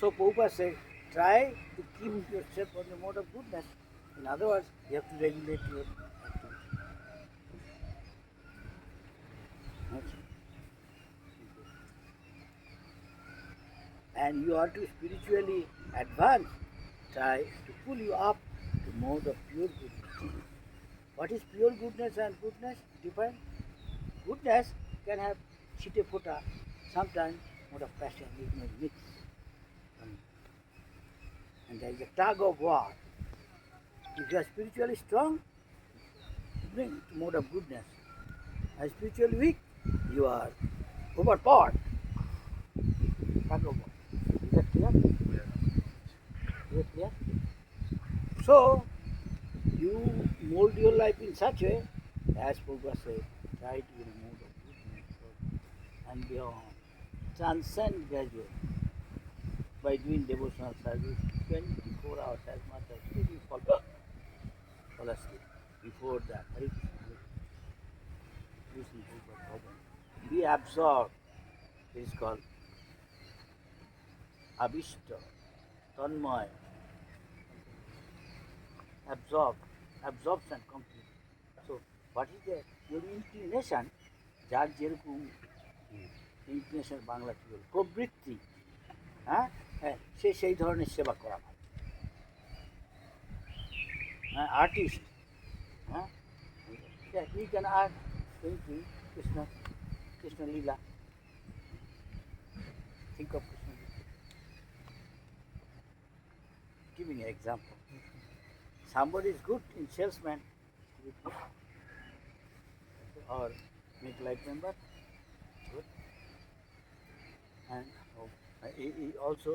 So Prabhupada said, try to keep yourself on the mode of goodness. In other words, you have to regulate your activity. And you are to spiritually advance, try to pull you up to mode of pure goodness. What is pure goodness and goodness? Different. Goodness can have chitte putta, sometimes mode of passion, ignorance, mix. And there is a tug of war. If you are spiritually strong, bring to mode of goodness. As spiritually weak, you are overpowered. Tug of war. Is that clear? Is that clear? So, you mold your life in such a way, as Prabhupada said, try to be in a mode of goodness and beyond. Transcend gradually by doing devotional service 24 hours as much as you fall asleep. Before that, Hare Krishna, listen to Prabhupada. Be absorbed. It is called Abhishta, Tanmaya. Absorption complete. So, what is your inclination? যার যেরকম inclination Bangla কি বলে প্রবৃত্তি, হ্যাঁ হ্যাঁ সে সেই ধরনের সেবা করা হয়। আর্টিস্ট, হ্যাঁ he can art painting Krishna Lila. Think of Krishna Lila. Giving an example. Somebody is good in salesman or make life member, good. And he also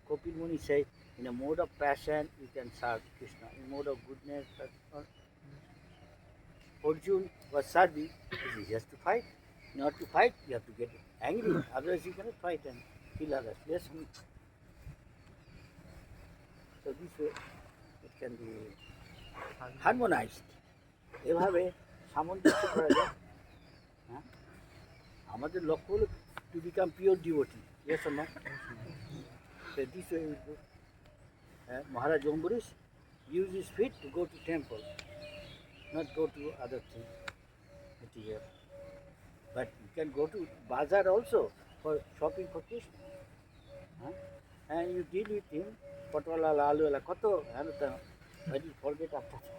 Kopil Muni say, in a mode of passion you can serve Krishna. In mode of goodness, Arjun was serving. He has to fight. In order to fight, you have to get angry. Otherwise, you cannot fight and kill others. Yes. So this way, it can be harmonized. এভাবে সামঞ্জস্য করা যায়। হ্যাঁ আমাদের লক্ষ্য হলো to become pure devotee. Yes or no? So this way we go. Maharaj Ambarish used his feet to go to temple, not go to other things material. But you can go to bazaar also for shopping for Krishna. And you deal with him, patwala, alwala, koto, but you forget after that.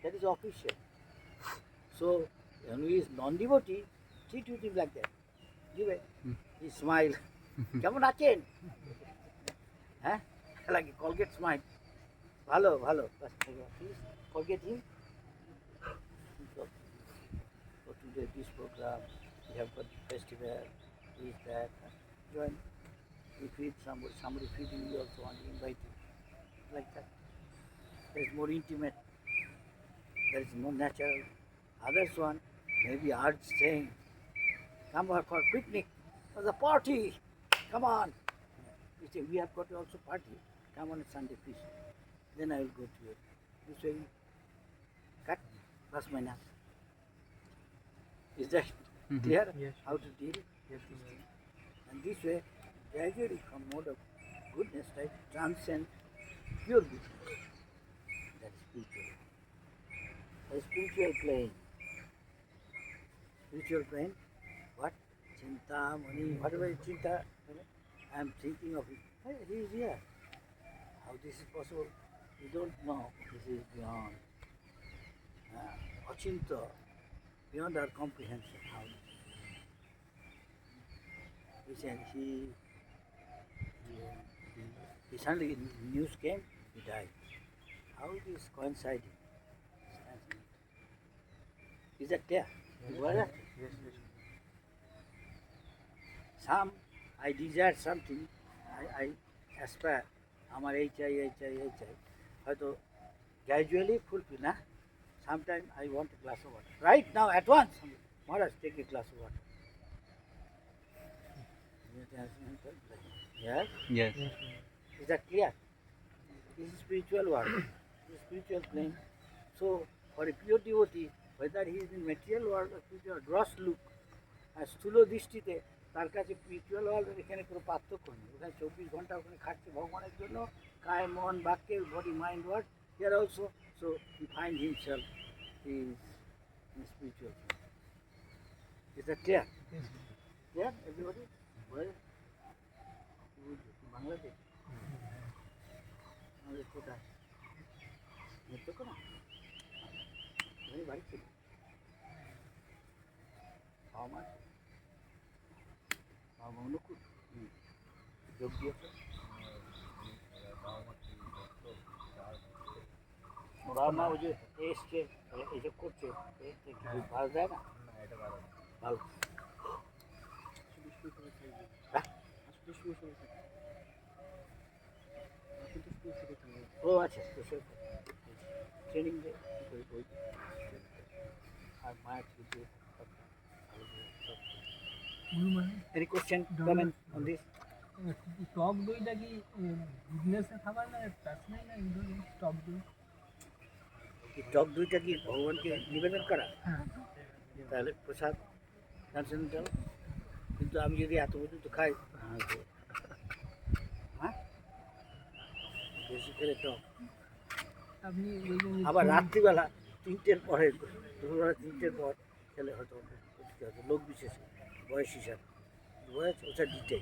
That is official. So when he is non-devotee, treat with him like that. Give it. He smile. কেমন আছেন? হ্যাঁ like a Colgate smile. ভালো ভালো. Please forget him. So today this program, we have got the festival, this, that. Join. We feed somebody feeding you also want to invite you. Like that. There is more intimate. There is more natural. Others one, maybe art saying, come for picnic, for the party, come on. We say, we have got also party, come on a Sunday please. Then I will go to it. This way, cut, plus minus. Is that clear? Yes. How to deal? Yes. And this way, gradually from mode of goodness, right, transcend pure goodness. That is spiritual. The spiritual plane. Spiritual plane, what? Chinta, money, whatever is chinta, I am thinking of it. Hey, he is here. How this is possible? We don't know. This is beyond. Achinta, beyond our comprehension. How? He said he suddenly news came, he died. How it is coinciding? Is that clear? You were that? Yes. Some, I desire something, I aspire, আমার এই চাই হয়তো gradually fulfill না. Sometimes I want a glass of water. Right now, at once, Maharaj, take a glass of water. Yes? Yes. Is that clear? This is spiritual world, this is spiritual plane. So, for a pure devotee, whether he is in material world or spiritual, gross look, স্থূল দৃষ্টিতে তার কাছে spiritual ওয়ার্ল্ডের এখানে কোনো পার্থক্য নেই। ওখানে 24 ঘন্টা ওখানে খাটছে ভগবানের জন্য, কায় মন বাক্যে body mind word here also. So he find himself is spiritual. Is that clear? Clear everybody? Bangladesh আমাদের কোথায় নেত্রকোনা বাড়ি ছিল আমার অনুকূল যোগ দিয়েছে ওরা না ওই যে এসছে এইসব করছে ভালো দেয় না ভালো ও আচ্ছা ট্রেনিং দেয় আর মায়ের Any question, comment on this? টক দইটা কি বিজনেসের খাবার না পার্সোনাল না ইনডোর টক দই? এই টক দইটা কি ভগবানকে নিবেদন করা? হ্যাঁ। তাহলে প্রসাদ ট্রান্সেন্ডেন্টাল। কিন্তু আমি যদি এত পর্যন্ত খাই হ্যাঁ বেশি খেলে টক। আপনি বলবেন আবার রাত্রিবেলা 3টের পরে দুপুরবেলা 3টের পর খেলে হয়তো লোক বিশেষ বয়স হিসাবে বয়স ওটা দিতে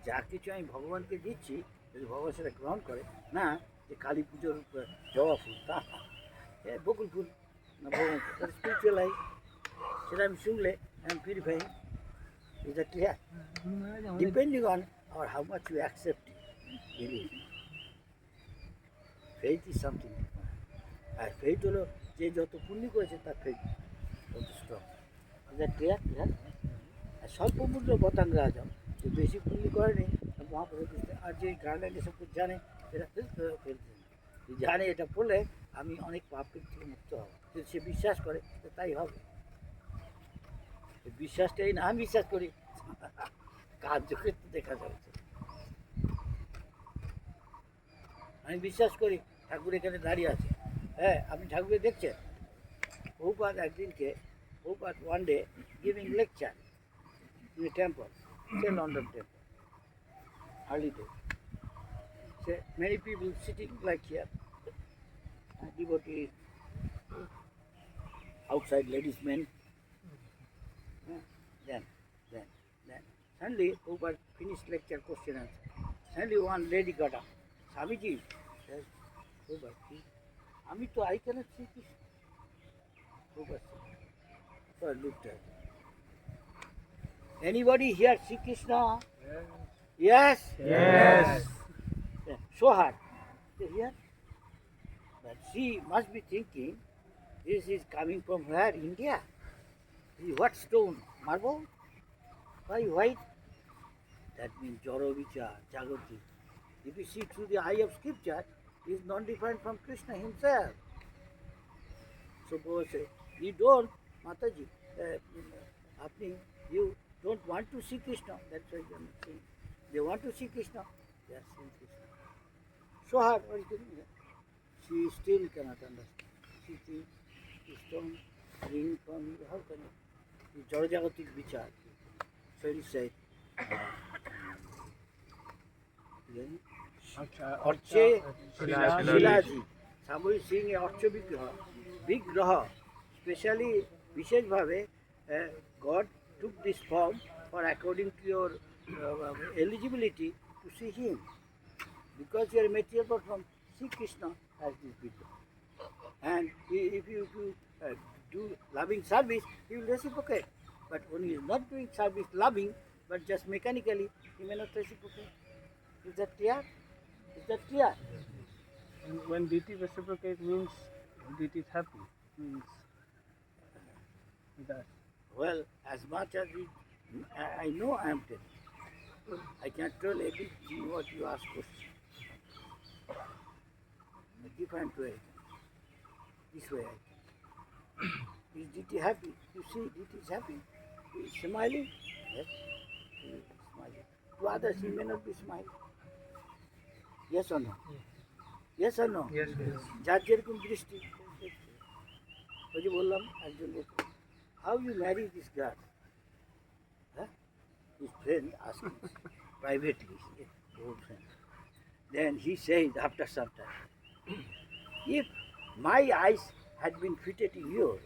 যা কিছু আমি ভগবানকে দিচ্ছি যদি ভগবান সেটা গ্রহণ করে না, যে কালী পুজোর জবা ফুল তা বকুল ফুল না ভগবান স্পিরিচুয়াল লাইফ সেটা আমি শুনলে আমি purify. Is that clear? Depending on আর how much you accept believe. Faith is something. আর ফেইথ হলো যে যত পুণ্য করেছে তার ফেইথ তত স্ট্রং। Is that clear? আর স্বল্প মূল্য বতাঙ্গ রাজা যে বেশি পুণ্য করেনি মহাপ্রভু আর যে গার্ডেন এসব জানে সেটা ফেলতে জানে এটা পড়লে আমি অনেক পাপের থেকে মুক্ত হব। যদি সে বিশ্বাস করে তাই হবে। বিশ্বাসটাই না আমি বিশ্বাস করি কার্যক্ষেত্রে দেখা যাচ্ছে। আমি বিশ্বাস করি ঠাকুর এখানে দাঁড়িয়ে আছে। হ্যাঁ আপনি ঠাকুরকে দেখছেন? প্রভুপাদ একদিনকে Prabhupada one day giving lecture in a temple, say London temple, early day. Say many people sitting like here, devotees, outside ladies, men. Then, suddenly, over finished lecture, question answer. Suddenly one lady got up. Swamiji says, I cannot see Krishna. So I looked at her. Anybody here see Krishna? Yes? Yes. Yeah. Show her. Say here. But she must be thinking, this is coming from where? India. This is what stone? Marble? Why white? That means Jaro Vichar, Jagati. If you see through the eye of scripture, he is not different from Krishna himself. So Baba said, you don't, Mataji, you don't want to see Krishna. That's why they are not saying. They want to see Krishna. They are seeing Krishna. Show her what is doing here. She still cannot understand. She thinks this stone ring from you. How can it? The Jarajagotic Vichar. So he said, Arche Shilaji. Somebody seeing a Arche Vigraha. Especially, Vishesh Bhave, God took this form for according to your eligibility to see him. Because you are material but from see Krishna as this video. And if you do loving service, he will reciprocate. But when he is not doing service loving, but just mechanically, he may not reciprocate. Is that clear? Is that clear? And when deity reciprocate means deity is happy. Means that. Well, as much as I know I am telling. I can't tell everything what you ask question. A different way. This way I can. Is Diti happy? You see, Diti is happy. He is smiling. Yes, he is smiling. To others he may not be smiling. Yes or no? Yes or no? Yes, yes. যার যেরকম দৃষ্টি ওই যে বললাম একজন how you marry this girl friend asking privately, old friend. Then he says after some time, if my eyes had been fitted in yours,